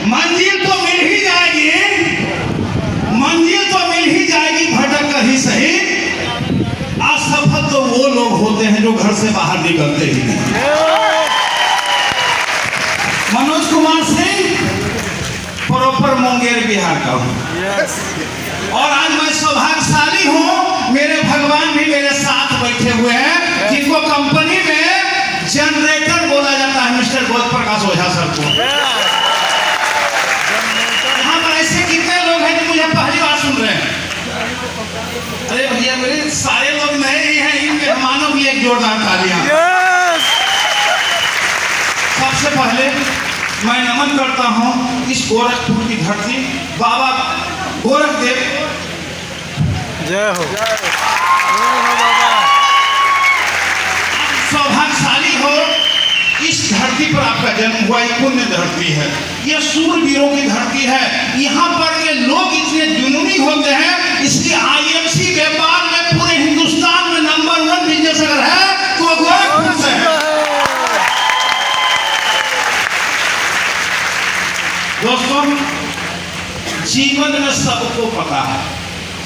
मंजिल तो मिल ही जाएगी, मंजिल तो मिल ही जाएगी, भटक कर ही सही। असफल तो वो लोग होते हैं जो घर से बाहर निकलते ही नहीं। मनोज कुमार सिंह प्रॉपर मुंगेर बिहार का हूँ, और आज मैं सौभाग्यशाली हूँ, मेरे भगवान भी मेरे साथ बैठे हुए हैं, जिनको कंपनी में जनरेटर बोला जाता है, मिस्टर बोध प्रकाश ओझा सर को। यहाँ पर ऐसे कितने लोग हैं जो मुझे पहली बार सुन रहे हैं? अरे भैया, मेरे सारे लोग नए ही हैं, इन मेहमानों की एक जोरदार तालियां। सबसे पहले मैं नमन करता हूं इस गोरखपुर की धरती, बाबा गोरखदेव जय हो। सौभाग्यशाली हो, इस धरती पर आपका जन्म हुआ, एक पुण्य धरती है, यह सूरवीरों की धरती है। यहाँ पर के लोग इतने जुनूनी होते हैं, इसलिए आईएमसी व्यापार में पूरे हिंदुस्तान में नंबर 1 बिजनेस अगर है तो गोरखपुर से है। दोस्तों, जीवन में सबको पता है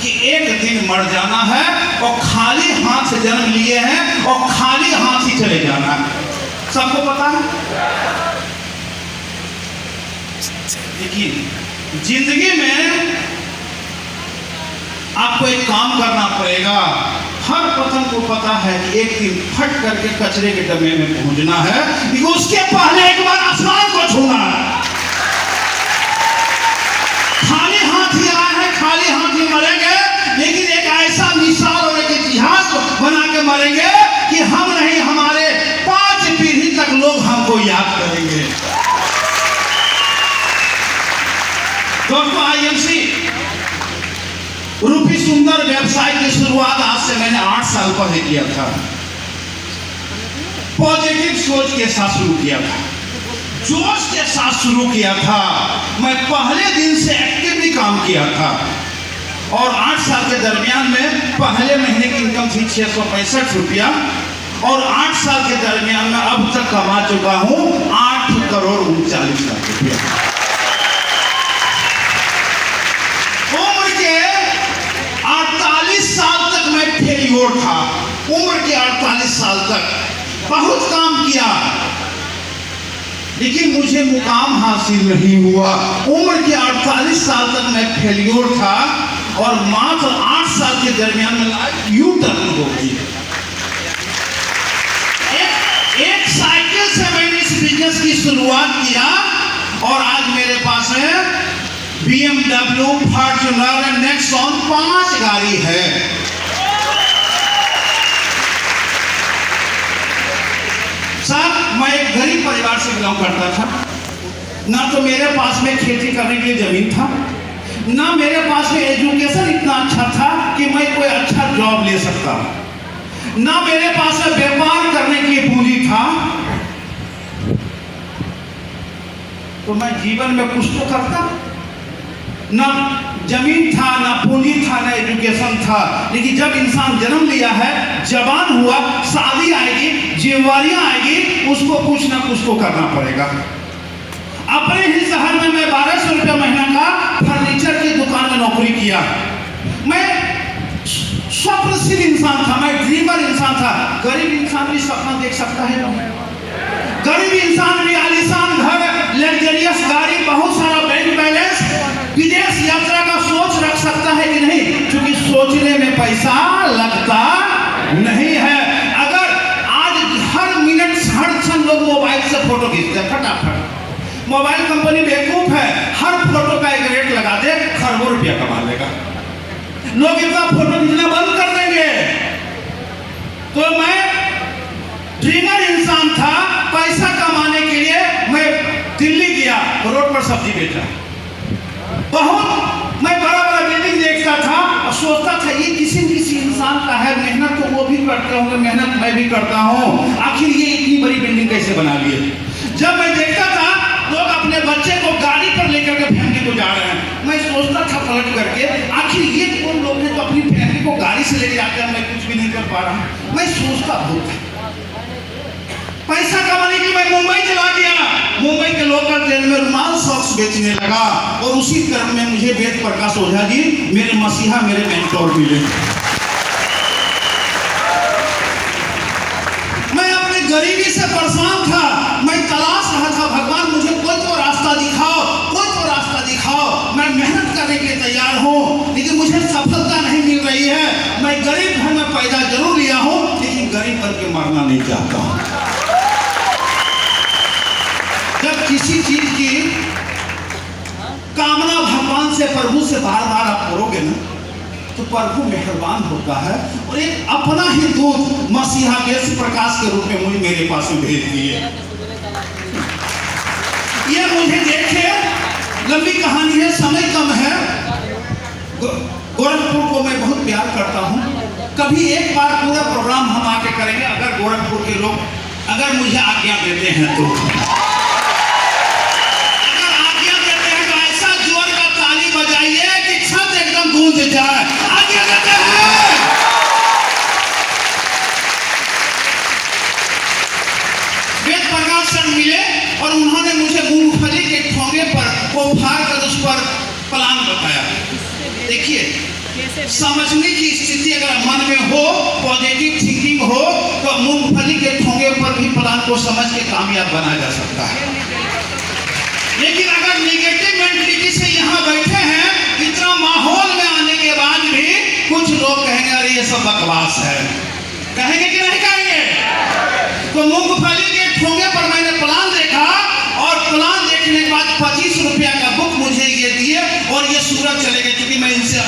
कि एक दिन मर जाना है, और खाली हाथ से जन्म लिए हैं और खाली हाथ ही चले जाना है, सबको पता है। लेकिन जिंदगी में आपको एक काम करना पड़ेगा। हर पतंग को पता है कि एक दिन फट करके कचरे के डब्बे में पहुंचना है, लेकिन उसके पहले एक बार आसमान को छूना है। खाली हाथ ही आए हैं, खाली हाथ ही मरेंगे, लेकिन एक ऐसा मिसाल और एक इतिहास बना के मरेंगे कि हम नहीं, हमारे 5 पीढ़ी तक लोग हमको याद करेंगे। दोस्तों, आईएमसी रूपी सुंदर व्यवसाय की शुरुआत आज से मैंने 8 साल पहले किया था। पॉजिटिव सोच के साथ शुरू किया था, जोश के साथ शुरू किया था। मैं पहले दिन से एक्टिवली काम किया था, और 8 साल के दरमियान में पहले महीने की इनकम थी 665 रुपया, और 8 साल के दरमियान में अब तक कमा चुका हूं 8 करोड़ 39 लाख रुपया। उम्र के 48 साल तक मैं फेलियोर था, उम्र के 48 साल तक बहुत काम किया, लेकिन मुझे मुकाम हासिल नहीं हुआ। उम्र के 48 साल तक मैं फेलियोर था, और मात्र 8 साल के दरमियान में लाइफ यू टर्न हो गई। एक साइकिल से मैंने इस बिजनेस की शुरुआत किया, और आज मेरे पास है BMW, फॉर्च्यूनर, नेक्सॉन 5 गाड़ी है। साहब, मैं एक गरीब परिवार से बिलोंग करता था, ना तो मेरे पास में खेती करने के लिए जमीन था, ना मेरे पास में एजुकेशन इतना अच्छा था कि मैं कोई अच्छा जॉब ले सकता, ना मेरे पास में व्यापार करने की पूंजी था। तो मैं जीवन में कुछ तो करता, ना जमीन था, ना पूंजी था, ना एजुकेशन था। लेकिन जब इंसान जन्म लिया है, जवान हुआ, शादी आएगी, जिम्मेवारियां आएगी, उसको कुछ ना कुछ तो करना पड़ेगा। अपने ही शहर में मैं 1200 रुपया महीना का फर्नीचर की दुकान में नौकरी किया। मैं स्वप्नशील इंसान था, मैं ड्रीमर इंसान था। गरीब इंसान भी सपना देख सकता है, गरीब इंसान भी आलीशान घर, लग्जरियस गाड़ी, बहुत सारा बैंक बैलेंस, विदेश यात्रा का सोच रख सकता है कि नहीं? क्योंकि सोचने में पैसा लगता नहीं है। अगर आज हर मिनट हर क्षण लोग मोबाइल से फोटो खींचते हैं, फटाफट। मोबाइल कंपनी बेवकूफ है, हर फोटो का एक रेट लगा दे, खरबों रुपया कमा लेगा। लोग इतना फोटो खींचना बंद कर देंगे। तो मैं ड्रीमर इंसान था, पैसा कमाने के लिए मैं दिल्ली गया, रोड पर सब्जी बेचा। बहुत मैं बड़ा बड़ा बिल्डिंग देखता था और सोचता था ये किसी न किसी इंसान का है, मेहनत तो वो भी करते होंगे, मेहनत मैं भी करता हूँ, आखिर ये इतनी बड़ी बिल्डिंग कैसे बना लिए। जब मैं देखता था लोग अपने बच्चे को गाड़ी पर लेकर के फैमिली को जा रहे हैं, मैं सोचता था पलट करके आखिर ये कौन लोग हैं जो अपनी फैमिली को गाड़ी से लेके जाते हैं, मैं कुछ भी नहीं कर पा रहा हूँ। मैं सोचता बहुत पैसा कमाने के लिए मैं मुंबई चला गया। मुंबई के लोकल ट्रेन में रुमाल शौक बेचने लगा और उसी क्रम में मुझे वेद प्रकाश ओझा जी मेरे मसीहा, मेरे मेंटोर मिले। मैं अपनी गरीबी से परेशान था, मैं तलाश रहा था भगवान मुझे कोई तो रास्ता दिखाओ, कोई तो रास्ता दिखाओ। मैं मेहनत करने के लिए तैयार हूँ लेकिन मुझे सफलता नहीं मिल रही है। मैं गरीब घर में पैदा जरूर लिया हूँ लेकिन गरीब बन के मरना नहीं चाहता हूँ। जब किसी चीज की कामना भगवान से, प्रभु से बार बार आप करोगे ना तो प्रभु मेहरबान होता है और एक अपना ही दूत मसीहा यीशु प्रकाश के रूप में मुझे मेरे पास में भेज दिए। ये मुझे देखे, लंबी कहानी है, समय कम है। गोरखपुर को मैं बहुत प्यार करता हूँ। कभी एक बार पूरा प्रोग्राम हम आके करेंगे अगर गोरखपुर के लोग अगर मुझे आज्ञा देते हैं तो। अगर आज्ञा देते हैं तो ऐसा जोर का ताली बजाइए कि छत एकदम गूंज जाए। आज्ञा देते हैं। वेद प्रकाश सर मिले और उन्होंने मुझे मूंगफली के ठोंगे पर वो फाड़ कर उस पर प्लान बताया। देखिए, समझने की स्थिति अगर मन में हो, पॉजिटिव थिंकिंग हो तो मूंगफली के ठोंगे पर भी प्लान को समझ के कामयाब बना जा सकता है। लेकिन अगर नेगेटिव मेंटलिटी से यहाँ बैठे हैं, इतना माहौल में आने के बाद भी कुछ लोग कहेंगे अरे ये सब बकवास है। कहेंगे कि नहीं कहेंगे? तो मूंगफली के ठोंगे पर मैंने प्लान देखा और प्लान देखने के बाद 25 रुपया का बुक मुझे ये दिए और ये सूरत चले गए क्योंकि मैं इनसे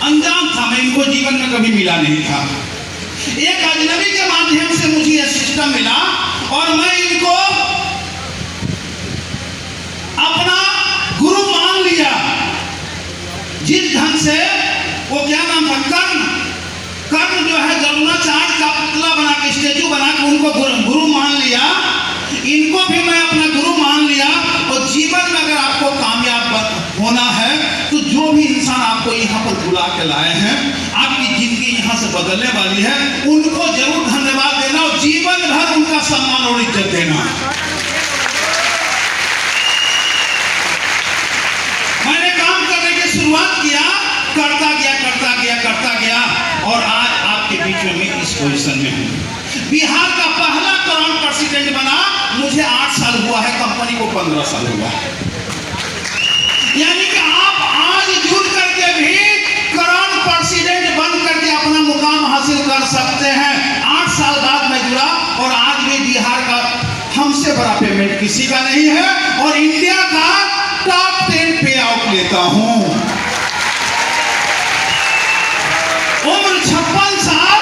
अनजान था, मैं इनको जीवन में कभी मिला नहीं था। एक अजनबी के माध्यम से मुझे यह सिस्टम मिला और मैं इनको अपना गुरु मान लिया। जिस ढंग से वो क्या नाम था, कर्ण जो है द्रोणाचार्य का पुतला बना के स्टेचू बना के उनको गुरु मान लिया। इनको भी मैं अपना गुरु मान लिया। और जीवन में अगर आपको कामयाब होना है तो जो भी इंसान आपको यहाँ पर बुला के लाए हैं, आपकी जिंदगी यहाँ से बदलने वाली है, उनको जरूर धन्यवाद देना और जीवन भर उनका सम्मान और इज्जत देना। मैंने काम करने की शुरुआत किया, करता गया और आज आपके बीच में इस पोजीशन में हूँ। बिहार का पहला क्राउन प्रेसिडेंट बना, मुझे 8 साल हुआ है, कंपनी को 15 साल हुआ है। यानी कि आप आज जुड़ करके भी क्राउन प्रेसिडेंट बन करके अपना मुकाम हासिल कर सकते हैं। 8 साल बाद मैं जुड़ा और आज भी बिहार का हमसे बड़ा पेमेंट किसी का नहीं है और इंडिया का टॉप 10 पे आउट लेता हूं। उम्र 56 साल,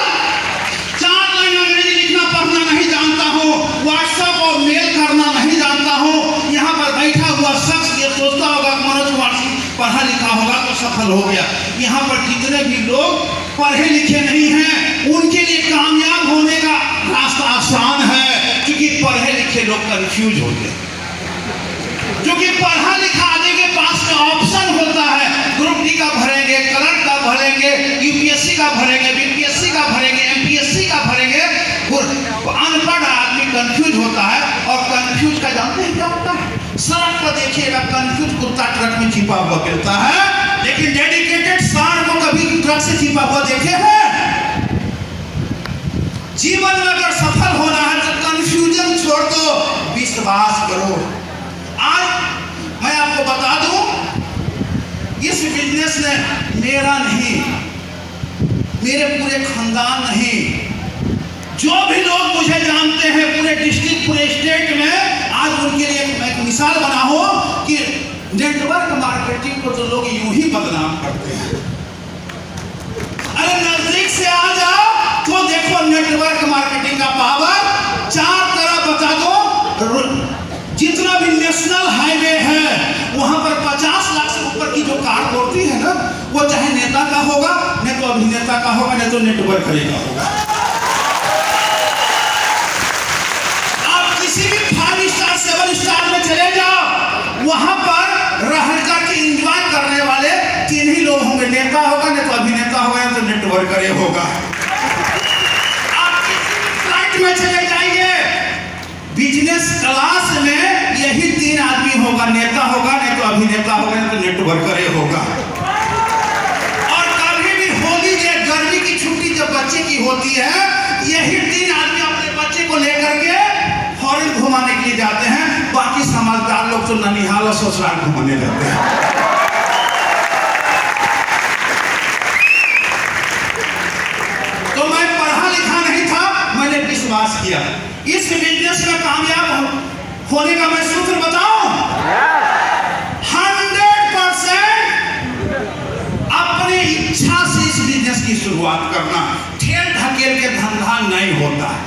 4 लाइन अंग्रेजी लिखना पढ़ना नहीं जानता हूँ, व्हाट्सएप और मेल करना नहीं जानता हूँ। यहाँ पर बैठा हुआ शख्स ये सोचता होगा मनोज कुमार सिंह पढ़ा लिखा होगा तो सफल हो गया। यहाँ पर जितने भी लोग पढ़े लिखे नहीं हैं उनके लिए कामयाब होने का रास्ता आसान है, क्योंकि पढ़े लिखे लोग कंफ्यूज होते हैं। क्योंकि पढ़ा लिखा आदमी के पास में ऑप्शन होता है, ग्रुप डी का भरेंगे, कलर का भरेंगे, यूपीएससी का भरेंगे, बीपीएससी का भरेंगे, एमपीएससी का भरेंगे। अनपढ़ आदमी कंफ्यूज होता है और कंफ्यूज का जानते हैं क्या होता है? सड़क पर देखिएगा कंफ्यूज कुत्ता ट्रक में छिपा हुआ मिलता है, लेकिन डेडिकेटेड सांड को कभी ट्रक से छिपा हुआ देखे हैं? जीवन में अगर सफल होना है तो कंफ्यूजन छोड़ दो, विश्वास करो। आज मैं आपको बता दूं, इस बिजनेस ने मेरा नहीं, मेरे पूरे खानदान नहीं, जो भी लोग मुझे जानते हैं पूरे डिस्ट्रिक्ट पूरे स्टेट में, आज उनके लिए मैं एक मिसाल बना हो कि नेटवर्क मार्केटिंग को तो लोग यूं ही बदनाम करते हैं। अरे नजदीक से आ जाओ तो देखो नेटवर्क मार्केटिंग का पावर 4 तरफ बता दो। जितना भी नेशनल हाईवे है वहां पर 50 लाख से ऊपर की जो कार दौड़ती है ना, वो चाहे नेता का होगा, नहीं तो अभिनेता का होगा, नहीं तो नेटवर्क का होगा। आप किसी भी 5 स्टार 7 स्टार में चले जाओ, वहां पर रह करके एंजॉय करने वाले 3 ही लोग होंगे, नेता होगा, नहीं तो अभिनेता होगा, नहीं तो नेटवर्कर होगा। आप किसी भी फ्लाइट में चले जाइए, बिजनेस क्लास में यही 3 आदमी होगा, नेता होगा, नहीं तो अभिनेता हो गए तो नेटवर्कर होगा। और कभी भी होली के गर्मी की छुट्टी जब बच्चे की होती है, यही दिन आदमी अपने बच्चे को लेकर के फॉरेन घुमाने के लिए जाते हैं। बाकी समझदार लोग तो ननिहाल और ससुराल घुमाने जाते हैं। तो मैं पढ़ा लिखा नहीं था, मैंने विश्वास किया। इस बिजनेस में कामयाब होने का मैं सूत्र बताऊं, 100% अपने इच्छा से इस बिजनेस की शुरुआत करना। ठेल ढकेल के धंधा नहीं होता है।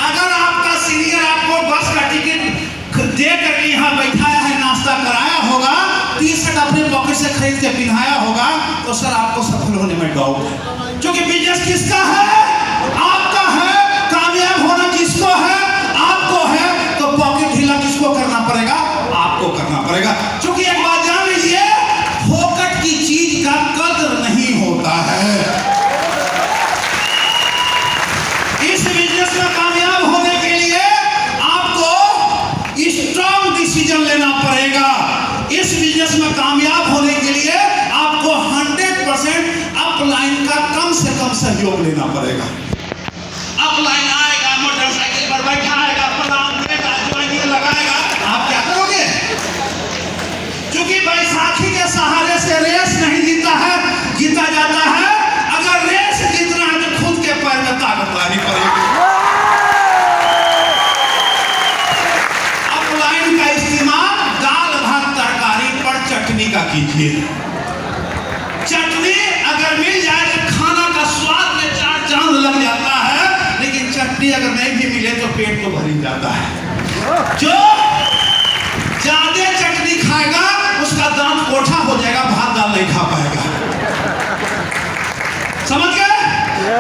अगर आपका सीनियर आपको बस का टिकट दे करके यहाँ बैठाया है, नाश्ता कराया होगा, टी-शर्ट अपने पॉकेट से खरीद के पहनाया होगा, तो सर आपको सफल होने में डाउट है। क्योंकि बिजनेस किसका है? आपका है। कामयाब होना किसको है? आपको है। तो पॉकेट ढीला किसको करना पड़ेगा? आपको करना पड़ेगा। क्योंकि एक बात जान लीजिए, फोकट की चीज का कदर नहीं होता है। इस बिजनेस में कामयाब होने के लिए आपको स्ट्रॉन्ग डिसीजन लेना पड़ेगा। इस बिजनेस में कामयाब होने के लिए आपको 100% अपलाइन का कम से कम सहयोग लेना पड़ेगा। अपलाइन आएगा, मोटरसाइकिल पर बैठाएगा, प्रदान देगा, ज्वाइनिंग लगाएगा, आप क्या करोगे? क्योंकि बैसाखी के सहारे से रेस नहीं जीता है, जीता जाता है। अगर रेस जीतना है तो खुद के पैर में ताकत लानी पड़ेगी। अपलाइन का इस्तेमाल दाल भात तरकारी पर चटनी का कीजिए। चटनी अगर मिल जाए तो खाना का स्वाद में 4 चांद लग जाता है, लेकिन चटनी अगर नहीं भी मिले तो पेट तो भर ही जाता है। जो ज्यादा चटनी खाएगा उसका दांत कोठा हो जाएगा, भात दाल नहीं खा पाएगा। समझ गए?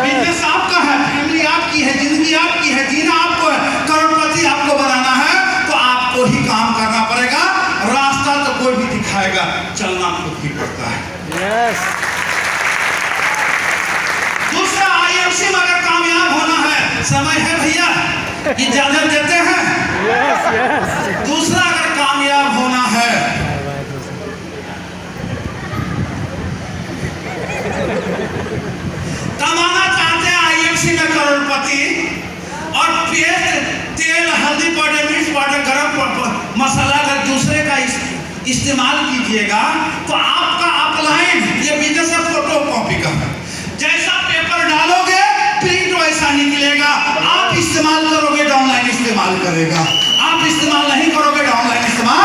बिजनेस आपका है, फैमिली आपकी है, जिंदगी आपकी है, जीना आपको है, करोड़पति आपको बनाना है, तो आपको ही काम करना पड़ेगा। रास्ता तो कोई भी दिखाएगा, चलना खुद ही पड़ता है। यस। दूसरा, IFC में अगर कामयाब होना है, समय है भैया, इजाजत देते हैं? Yes yes. दूसरा, अगर कामयाब होना है, कमाना चाहते हैं IFC में करोड़पति, और पेस्ट तेल हल्दी पाउडर मिर्च पाउडर गरम मसाला अगर दूसरे का इस्तेमाल कीजिएगा तो आपका अपलाइन ये बिजनेस है फोटो कॉपी का। जैसा पेपर डालोगे प्रिंट वैसा निकलेगा। आप इस्तेमाल करोगे तो ऑनलाइन इस्तेमाल करेगा, आप इस्तेमाल नहीं करोगे तो ऑनलाइन इस्तेमाल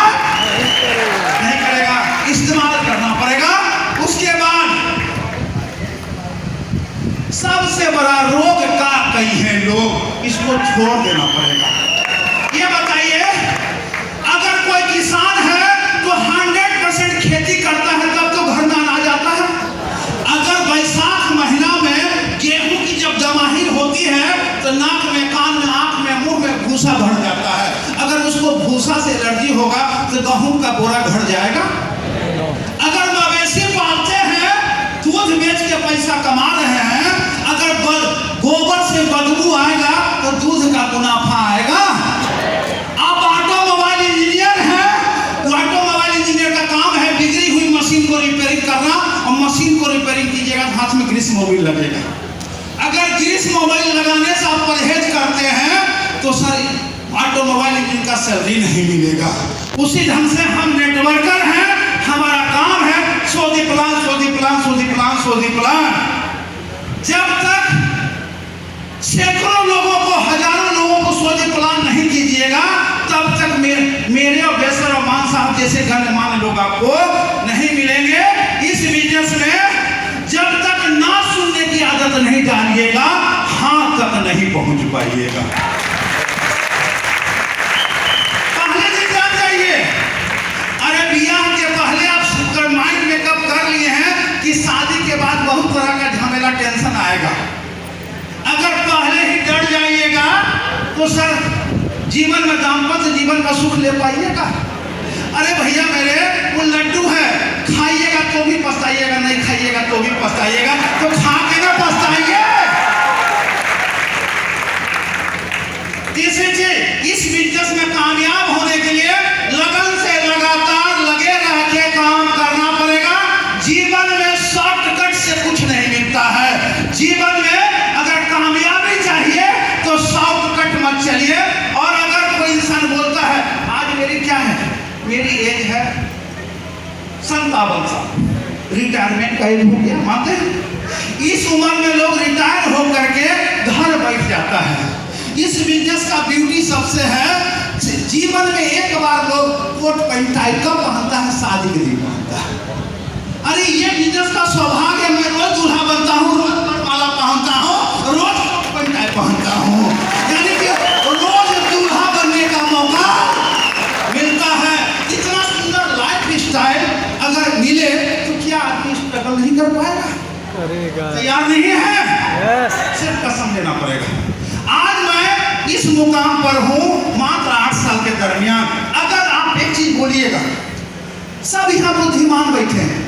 नहीं करेगा। इस्तेमाल करना पड़ेगा। उसके बाद सबसे बड़ा रोग का कई है लोग, इसको छोड़ देना पड़ेगा। ये बताइए, अगर कोई किसान है तो 100% खेती करता है, तब तो घर में अनाज आता है। अगर बैसाख महीना में गेहूं की जब दमाही होती है तो नाक में, कान में, आंख में, मुंह में भूसा भर जाता है। अगर उसको भूसा से एलर्जी होगा तो गेहूं का बोरा घट जाएगा। अगर मवेशी पालते हैं, दूध बेच के पैसा कमा रहे हैं, अगर गोबर से बदबू आएगा तो दूध का मुनाफा आएगा। आप ऑटोमोबाइल इंजीनियर हैं, तो ऑटोमोबाइल इंजीनियर का काम है बिगड़ी हुई मशीन को रिपेयरिंग करना, और मशीन को रिपेयरिंग कीजिएगा तो हाथ में ग्रीस मोबाइल लगेगा। अगर ग्रीस मोबाइल लगाने से आप परहेज करते हैं तो सर ऑटोमोबाइल इंजीनियर का सैलरी नहीं मिलेगा। उसी ढंग से हम नेटवर्कर हैं, हमारा काम है सोदी प्लान, सोदी प्लान, सोदी प्लान, सोदी प्लान। जब तक सैकड़ों लोगों को, हजारों लोगों को सोदी प्लान नहीं कीजिएगा, तब तक मेरे और बेसर और मान साहब जैसे गणमान्य लोग आपको नहीं मिलेंगे। इस बिजनेस में जब तक ना सुनने की आदत नहीं डालिएगा, हाँ तक नहीं पहुंच पाइएगा। पहले दिन जान जाइए, अरे बियाह के पहले आप माइंड मेकअप कर लिए हैं कि शादी के बाद बहुत तरह का झमेला टेंशन आएगा। अगर पहले ही डर जाइएगा तो सर जीवन में, दाम्पत्य जीवन का सुख ले पाइएगा? अरे भैया मेरे, वो लड्डू है, खाइएगा तो भी पछताइएगा, नहीं खाइएगा तो भी पछताइएगा, तो खा के ना पछताइए। तीसरी चीज, इस बिजनेस में कामयाब होने के लिए लगन से लगातार लगे मेरी एज है 57 साल, रिटायरमेंट का एज हो गया, मानते हैं। इस उम्र में लोग रिटायर हो करके घर बैठ जाता है। इस बिजनेस का ब्यूटी सबसे है, जीवन में एक बार लोग कोट पैंट टाई कब पहनता है? शादी के लिए पहनता है। अरे ये बिजनेस का सौभाग्य, मैं रोज दूल्हा बनता हूँ, रोज माला पहनता हूँ, रोज कोट पैंट टाई पहनता हूँ, यानी कि रोज दूल्हा बनने का मौका मिलता है। इतना सुंदर लाइफ स्टाइल अगर मिले तो क्या आदमी स्ट्रगल नहीं कर पाएगा? करेगा। तैयार नहीं है? यस। सिर्फ कसम लेना पड़ेगा। आज मैं इस मुकाम पर हूँ मात्र 8 साल के दरमियान। अगर आप एक चीज बोलिएगा, सब यहाँ बुद्धिमान बैठे हैं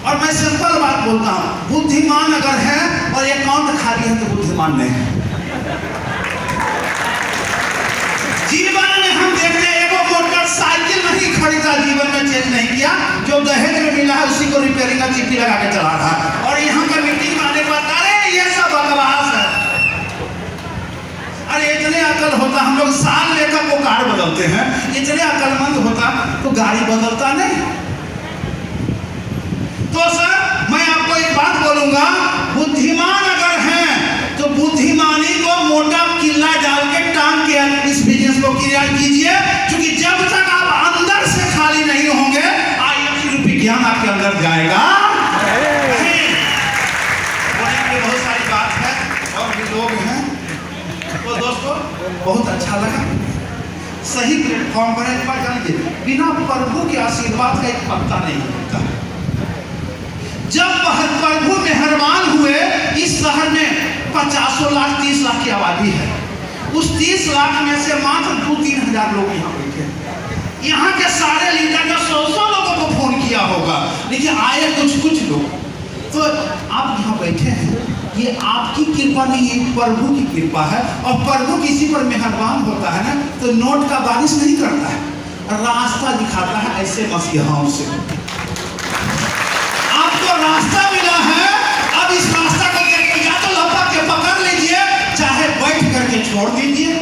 और मैं सिंपल बात बोलता हूँ, बुद्धिमान अगर है और अकाउंट खाली है तो बुद्धिमान नहीं है। जीवन में हम देखते हैं, एगो मोटरसाइकिल नहीं खरीदा, जीवन में चेंज नहीं किया, जो दहेज में मिला है उसी को रिपेयरिंग का चिट्ठी लगा के चला रहा है। और यहाँ का मीटिंग में आने के बाद अरे ये सब बकवास है। अरे इतने अकल होता, हम लोग साल लेकर वो कार बदलते हैं, इतने अकलमंद होता तो गाड़ी बदलता नहीं। तो सर मैं आपको एक बात बोलूंगा, बुद्धिमान अगर हैं तो बुद्धिमानी को मोटा किला डाल के टांग के इस बिजनेस को क्लियर कीजिए, क्योंकि जब तक आप अंदर से खाली नहीं होंगे IFC रूपी ज्ञान आपके अंदर जाएगा। बहुत सारी बात है और भी लोग हैं। तो दोस्तों बहुत अच्छा लगा, सही प्लेटफॉर्म पर एक बार जानिए, बिना प्रभु के आशीर्वाद का एक पत्ता नहीं होता। जब प्रभु मेहरबान हुए, इस शहर में 50 लाख 30 लाख की आबादी है, उस 30 लाख में से मात्र 2-3 हजार लोग यहाँ बैठे। यहाँ के सारे लीडर ने 100 लोगों को फोन किया होगा, लेकिन आए कुछ लोग। तो आप यहाँ बैठे हैं, ये आपकी कृपा नहीं, ये प्रभु की कृपा है। और प्रभु किसी पर मेहरबान होता है ना तो नोट का बारिश नहीं करता है, रास्ता दिखाता है ऐसे मसीहाओं से। आपको रास्ता मिला है, अब इस रास्ता को देखकर या तो लपक के पकड़ लीजिए, चाहे बैठ करके छोड़ दीजिए।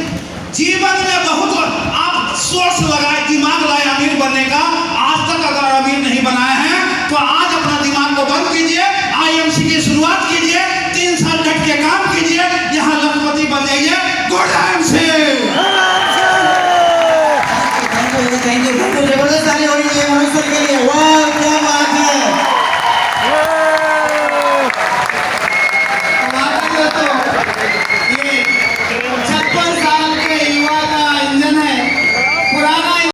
जीवन में बहुत आप सोर्स लगाए, दिमाग लाए अमीर बनने का, आज तक अगर अमीर नहीं बनाए हैं तो आज अपना दिमाग को बंद कीजिए, IMC की शुरुआत कीजिए, 3 साल डट के काम कीजिए, यहाँ लखपति बन जाइए। Good IMC।